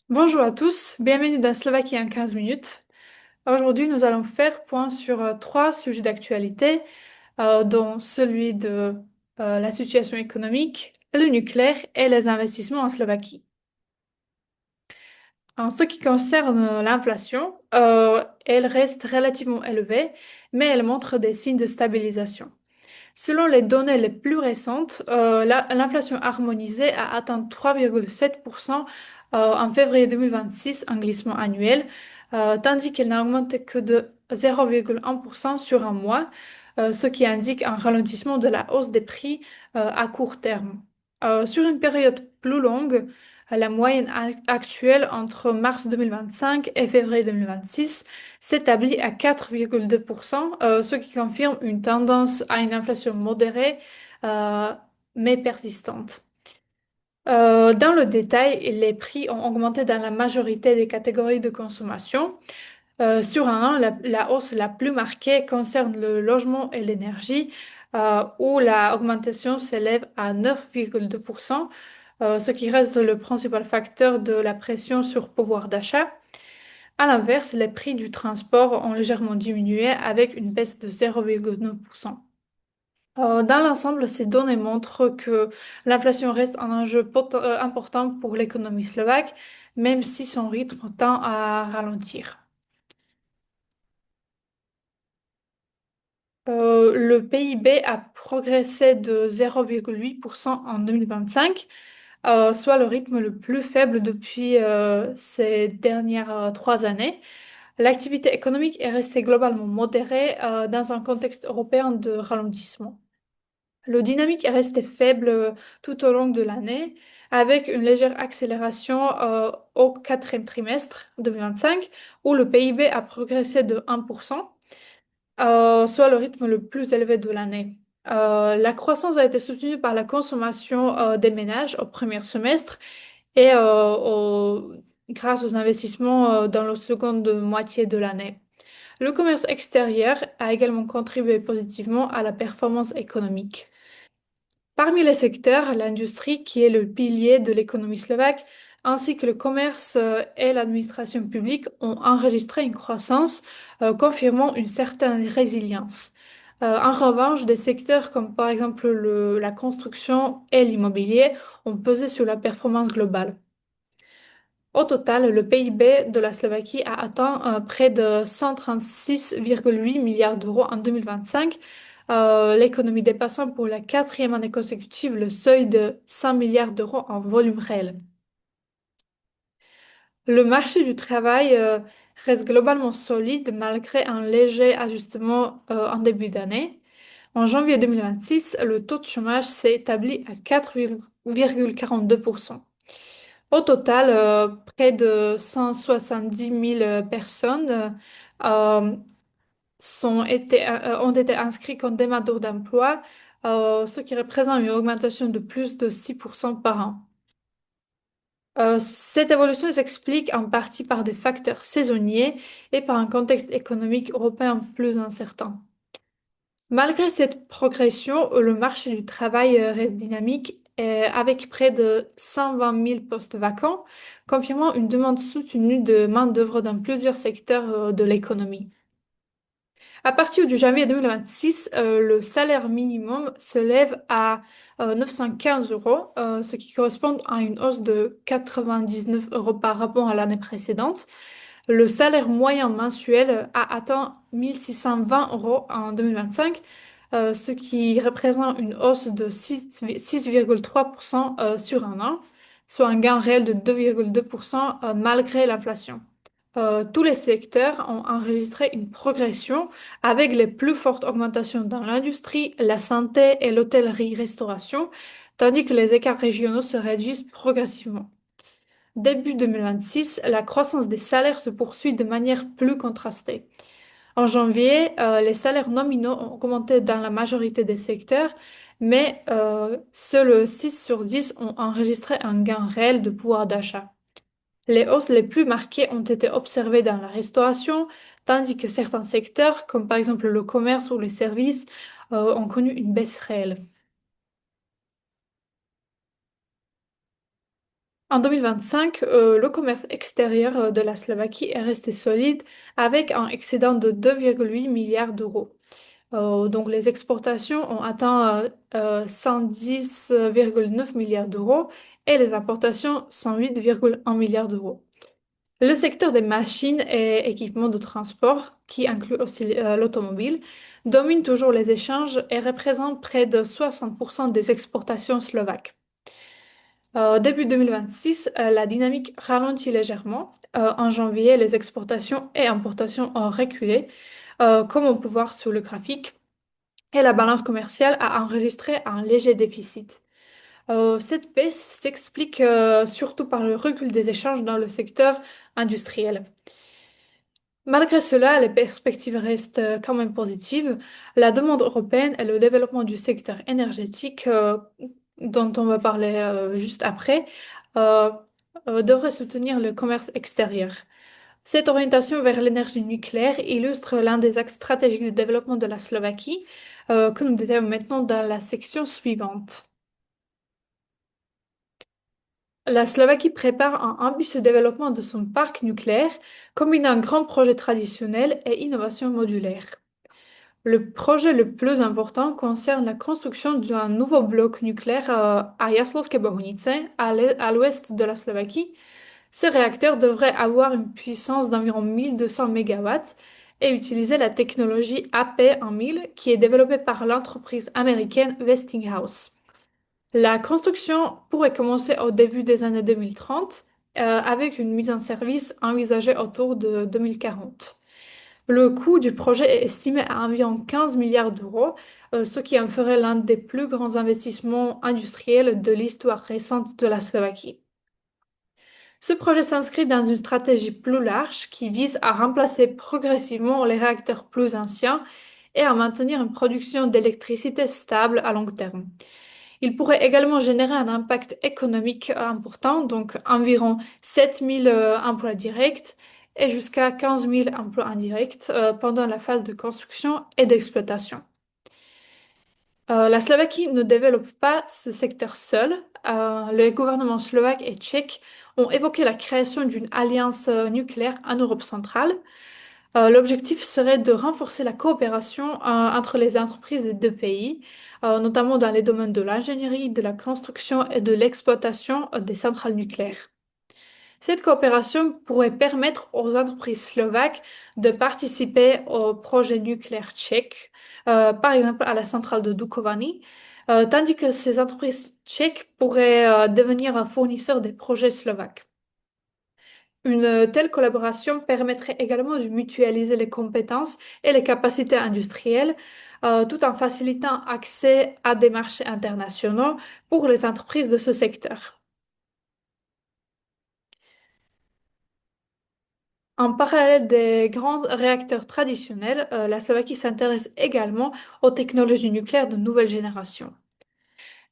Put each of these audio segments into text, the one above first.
Bonjour à tous, bienvenue dans Slovaquie en 15 minutes. Aujourd'hui, nous allons faire point sur trois sujets d'actualité, dont celui de la situation économique, le nucléaire et les investissements en Slovaquie. En ce qui concerne l'inflation, elle reste relativement élevée, mais elle montre des signes de stabilisation. Selon les données les plus récentes, l'inflation harmonisée a atteint 3,7% en février 2026, un glissement annuel, tandis qu'elle n'a augmenté que de 0,1% sur un mois, ce qui indique un ralentissement de la hausse des prix à court terme. Sur une période plus longue, la moyenne actuelle entre mars 2025 et février 2026 s'établit à 4,2%, ce qui confirme une tendance à une inflation modérée, euh, mais persistante. Dans le détail, les prix ont augmenté dans la majorité des catégories de consommation. Sur un an, la hausse la plus marquée concerne le logement et l'énergie, où la augmentation s'élève à 9,2%, ce qui reste le principal facteur de la pression sur pouvoir d'achat. À l'inverse, les prix du transport ont légèrement diminué avec une baisse de 0,9%. Dans l'ensemble, ces données montrent que l'inflation reste un enjeu important pour l'économie slovaque, même si son rythme tend à ralentir. Le PIB a progressé de 0,8% en 2025, soit le rythme le plus faible depuis ces dernières 3 années. L'activité économique est restée globalement modérée dans un contexte européen de ralentissement. Le dynamique est resté faible tout au long de l'année, avec une légère accélération au quatrième trimestre 2025, où le PIB a progressé de 1%, soit le rythme le plus élevé de l'année. La croissance a été soutenue par la consommation des ménages au premier semestre et grâce aux investissements dans la seconde moitié de l'année. Le commerce extérieur a également contribué positivement à la performance économique. Parmi les secteurs, l'industrie, qui est le pilier de l'économie slovaque, ainsi que le commerce et l'administration publique ont enregistré une croissance, confirmant une certaine résilience. En revanche, des secteurs comme par exemple la construction et l'immobilier ont pesé sur la performance globale. Au total, le PIB de la Slovaquie a atteint près de 136,8 milliards d'euros en 2025, l'économie dépassant pour la quatrième année consécutive le seuil de 100 milliards d'euros en volume réel. Le marché du travail reste globalement solide malgré un léger ajustement en début d'année. En janvier 2026, le taux de chômage s'est établi à 4,42%. Au total, près de 170 000 personnes euh, ont été inscrites comme demandeurs d'emploi, ce qui représente une augmentation de plus de 6% par an. Cette évolution s'explique en partie par des facteurs saisonniers et par un contexte économique européen plus incertain. Malgré cette progression, le marché du travail reste dynamique avec près de 120 000 postes vacants, confirmant une demande soutenue de main-d'œuvre dans plusieurs secteurs de l'économie. À partir du janvier 2026, le salaire minimum se lève à 915 euros, ce qui correspond à une hausse de 99 euros par rapport à l'année précédente. Le salaire moyen mensuel a atteint 1620 euros en 2025, ce qui représente une hausse de 6,3% sur un an, soit un gain réel de 2,2% malgré l'inflation. Tous les secteurs ont enregistré une progression avec les plus fortes augmentations dans l'industrie, la santé et l'hôtellerie-restauration, tandis que les écarts régionaux se réduisent progressivement. Début 2026, la croissance des salaires se poursuit de manière plus contrastée. En janvier, les salaires nominaux ont augmenté dans la majorité des secteurs, mais seuls 6 sur 10 ont enregistré un gain réel de pouvoir d'achat. Les hausses les plus marquées ont été observées dans la restauration, tandis que certains secteurs, comme par exemple le commerce ou les services, ont connu une baisse réelle. En 2025, le commerce extérieur de la Slovaquie est resté solide avec un excédent de 2,8 milliards d'euros. Donc les exportations ont atteint 110,9 milliards d'euros et les importations 108,1 milliards d'euros. Le secteur des machines et équipements de transport, qui inclut aussi l'automobile, domine toujours les échanges et représente près de 60% des exportations slovaques. Début 2026, la dynamique ralentit légèrement. En janvier, les exportations et importations ont reculé, comme on peut voir sur le graphique, et la balance commerciale a enregistré un léger déficit. Cette baisse s'explique surtout par le recul des échanges dans le secteur industriel. Malgré cela, les perspectives restent quand même positives. La demande européenne et le développement du secteur énergétique, dont on va parler juste après, euh, devraient soutenir le commerce extérieur. Cette orientation vers l'énergie nucléaire illustre l'un des axes stratégiques de développement de la Slovaquie, que nous détaillons maintenant dans la section suivante. La Slovaquie prépare un ambitieux développement de son parc nucléaire, combinant grand projet traditionnel et innovation modulaire. Le projet le plus important concerne la construction d'un nouveau bloc nucléaire à Jaslovské Bohunice, à l'ouest de la Slovaquie. Ce réacteur devrait avoir une puissance d'environ 1200 MW et utiliser la technologie AP1000 qui est développée par l'entreprise américaine Westinghouse. La construction pourrait commencer au début des années 2030, avec une mise en service envisagée autour de 2040. Le coût du projet est estimé à environ 15 milliards d'euros, ce qui en ferait l'un des plus grands investissements industriels de l'histoire récente de la Slovaquie. Ce projet s'inscrit dans une stratégie plus large qui vise à remplacer progressivement les réacteurs plus anciens et à maintenir une production d'électricité stable à long terme. Il pourrait également générer un impact économique important, donc environ 7 000 emplois directs et jusqu'à 15 000 emplois indirects pendant la phase de construction et d'exploitation. La Slovaquie ne développe pas ce secteur seul. Les gouvernements slovaque et tchèque ont évoqué la création d'une alliance nucléaire en Europe centrale. L'objectif serait de renforcer la coopération entre les entreprises des deux pays, notamment dans les domaines de l'ingénierie, de la construction et de l'exploitation des centrales nucléaires. Cette coopération pourrait permettre aux entreprises slovaques de participer au projet nucléaire tchèque, par exemple à la centrale de Dukovany, tandis que ces entreprises tchèques pourraient devenir fournisseurs des projets slovaques. Une telle collaboration permettrait également de mutualiser les compétences et les capacités industrielles, tout en facilitant l'accès à des marchés internationaux pour les entreprises de ce secteur. En parallèle des grands réacteurs traditionnels, la Slovaquie s'intéresse également aux technologies nucléaires de nouvelle génération.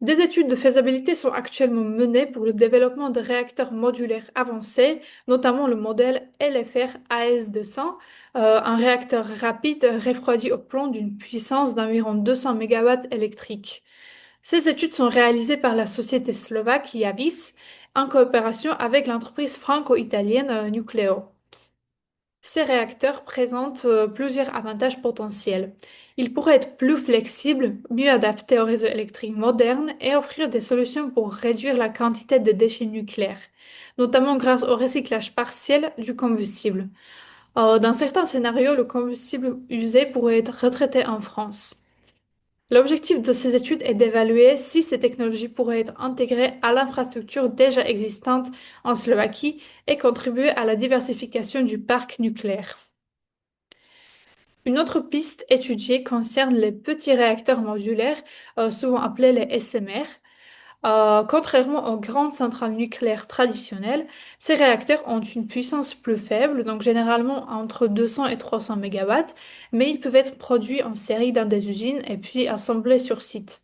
Des études de faisabilité sont actuellement menées pour le développement de réacteurs modulaires avancés, notamment le modèle LFR AS200, un réacteur rapide refroidi au plomb d'une puissance d'environ 200 MW électriques. Ces études sont réalisées par la société slovaque Iavis en coopération avec l'entreprise franco-italienne Nucleo. Ces réacteurs présentent plusieurs avantages potentiels. Ils pourraient être plus flexibles, mieux adaptés aux réseaux électriques modernes et offrir des solutions pour réduire la quantité de déchets nucléaires, notamment grâce au recyclage partiel du combustible. Dans certains scénarios, le combustible usé pourrait être retraité en France. L'objectif de ces études est d'évaluer si ces technologies pourraient être intégrées à l'infrastructure déjà existante en Slovaquie et contribuer à la diversification du parc nucléaire. Une autre piste étudiée concerne les petits réacteurs modulaires, souvent appelés les SMR. Contrairement aux grandes centrales nucléaires traditionnelles, ces réacteurs ont une puissance plus faible, donc généralement entre 200 et 300 MW, mais ils peuvent être produits en série dans des usines et puis assemblés sur site.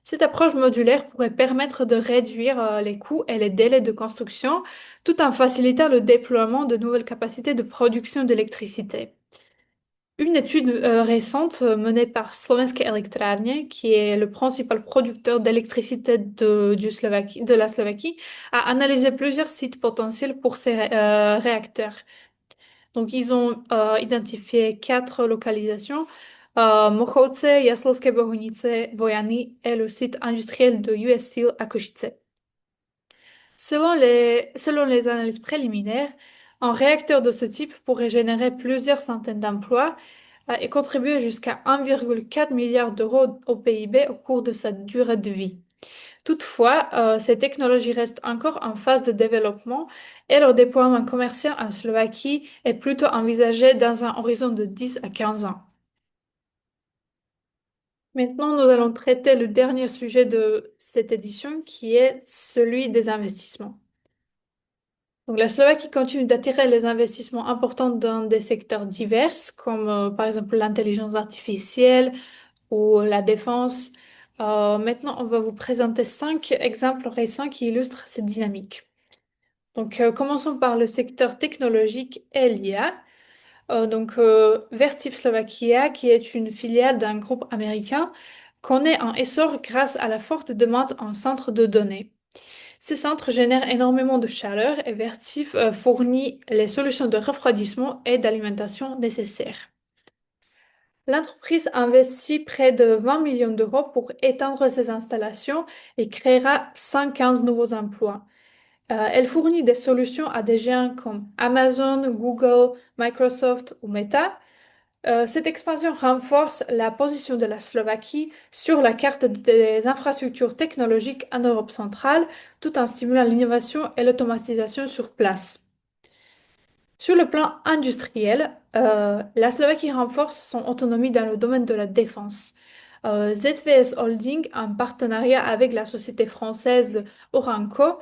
Cette approche modulaire pourrait permettre de réduire les coûts et les délais de construction, tout en facilitant le déploiement de nouvelles capacités de production d'électricité. Une étude récente menée par Slovenské elektrárne, qui est le principal producteur d'électricité de la Slovaquie, a analysé plusieurs sites potentiels pour ces réacteurs. Donc, ils ont identifié quatre localisations: Mochovce, Jaslovské Bohunice, Vojany et le site industriel de US Steel à Košice. Selon les analyses préliminaires, un réacteur de ce type pourrait générer plusieurs centaines d'emplois et contribuer jusqu'à 1,4 milliard d'euros au PIB au cours de sa durée de vie. Toutefois, ces technologies restent encore en phase de développement et leur déploiement commercial en Slovaquie est plutôt envisagé dans un horizon de 10 à 15 ans. Maintenant, nous allons traiter le dernier sujet de cette édition qui est celui des investissements. Donc, la Slovaquie continue d'attirer les investissements importants dans des secteurs divers, comme par exemple l'intelligence artificielle ou la défense. Maintenant, on va vous présenter 5 exemples récents qui illustrent cette dynamique. Donc, commençons par le secteur technologique et l'IA. Vertiv Slovakia, qui est une filiale d'un groupe américain, connaît un essor grâce à la forte demande en centres de données. Ces centres génèrent énormément de chaleur et Vertiv fournit les solutions de refroidissement et d'alimentation nécessaires. L'entreprise investit près de 20 millions d'euros pour étendre ses installations et créera 115 nouveaux emplois. Elle fournit des solutions à des géants comme Amazon, Google, Microsoft ou Meta. Cette expansion renforce la position de la Slovaquie sur la carte des infrastructures technologiques en Europe centrale, tout en stimulant l'innovation et l'automatisation sur place. Sur le plan industriel, la Slovaquie renforce son autonomie dans le domaine de la défense. ZVS Holding, en partenariat avec la société française Oranco,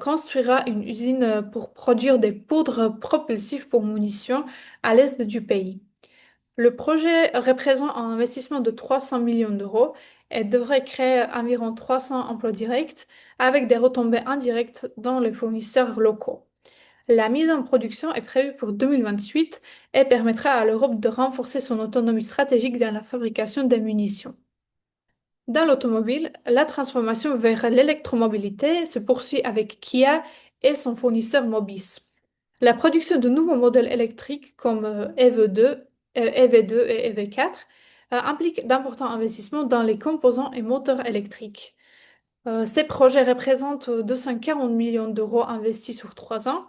construira une usine pour produire des poudres propulsives pour munitions à l'est du pays. Le projet représente un investissement de 300 millions d'euros et devrait créer environ 300 emplois directs avec des retombées indirectes dans les fournisseurs locaux. La mise en production est prévue pour 2028 et permettra à l'Europe de renforcer son autonomie stratégique dans la fabrication des munitions. Dans l'automobile, la transformation vers l'électromobilité se poursuit avec Kia et son fournisseur Mobis. La production de nouveaux modèles électriques comme EV2 et EV4 implique d'importants investissements dans les composants et moteurs électriques. Ces projets représentent 240 millions d'euros investis sur 3 ans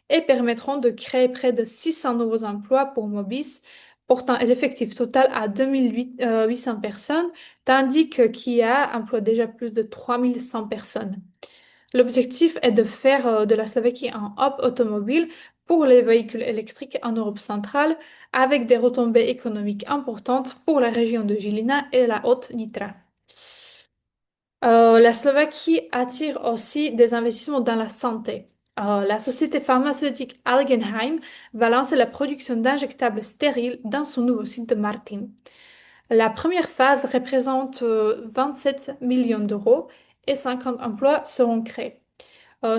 et permettront de créer près de 600 nouveaux emplois pour Mobis, portant l'effectif total à 2800 personnes, tandis que Kia emploie déjà plus de 3100 personnes. L'objectif est de faire de la Slovaquie un hub automobile pour les véhicules électriques en Europe centrale, avec des retombées économiques importantes pour la région de Žilina et la Haute-Nitra. La Slovaquie attire aussi des investissements dans la santé. La société pharmaceutique Algenheim va lancer la production d'injectables stériles dans son nouveau site de Martin. La première phase représente 27 millions d'euros et 50 emplois seront créés.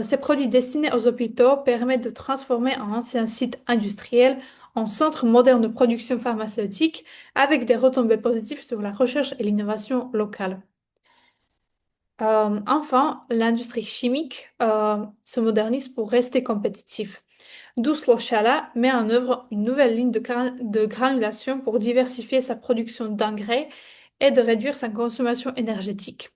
Ces produits destinés aux hôpitaux permettent de transformer un ancien site industriel en centre moderne de production pharmaceutique avec des retombées positives sur la recherche et l'innovation locale. Enfin, l'industrie chimique se modernise pour rester compétitif. Duslo Shala met en œuvre une nouvelle ligne de granulation pour diversifier sa production d'engrais et de réduire sa consommation énergétique.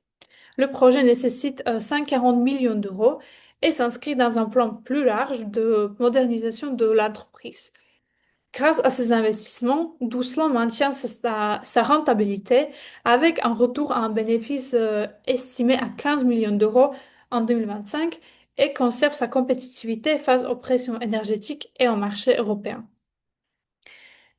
Le projet nécessite 140 millions d'euros et s'inscrit dans un plan plus large de modernisation de l'entreprise. Grâce à ces investissements, Douslan maintient sa rentabilité avec un retour à un bénéfice estimé à 15 millions d'euros en 2025 et conserve sa compétitivité face aux pressions énergétiques et au marché européen.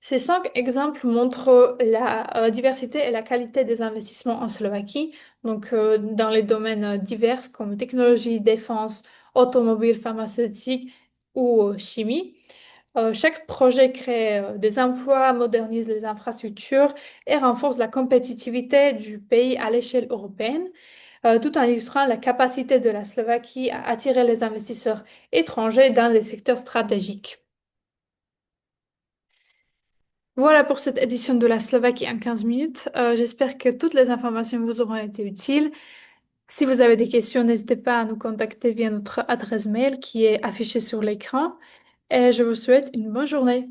Ces 5 exemples montrent la diversité et la qualité des investissements en Slovaquie, dans les domaines divers comme technologie, défense, automobile, pharmaceutique ou chimie. Chaque projet crée des emplois, modernise les infrastructures et renforce la compétitivité du pays à l'échelle européenne, tout en illustrant la capacité de la Slovaquie à attirer les investisseurs étrangers dans les secteurs stratégiques. Voilà pour cette édition de la Slovaquie en 15 minutes. J'espère que toutes les informations vous auront été utiles. Si vous avez des questions, n'hésitez pas à nous contacter via notre adresse mail qui est affichée sur l'écran. Et je vous souhaite une bonne journée.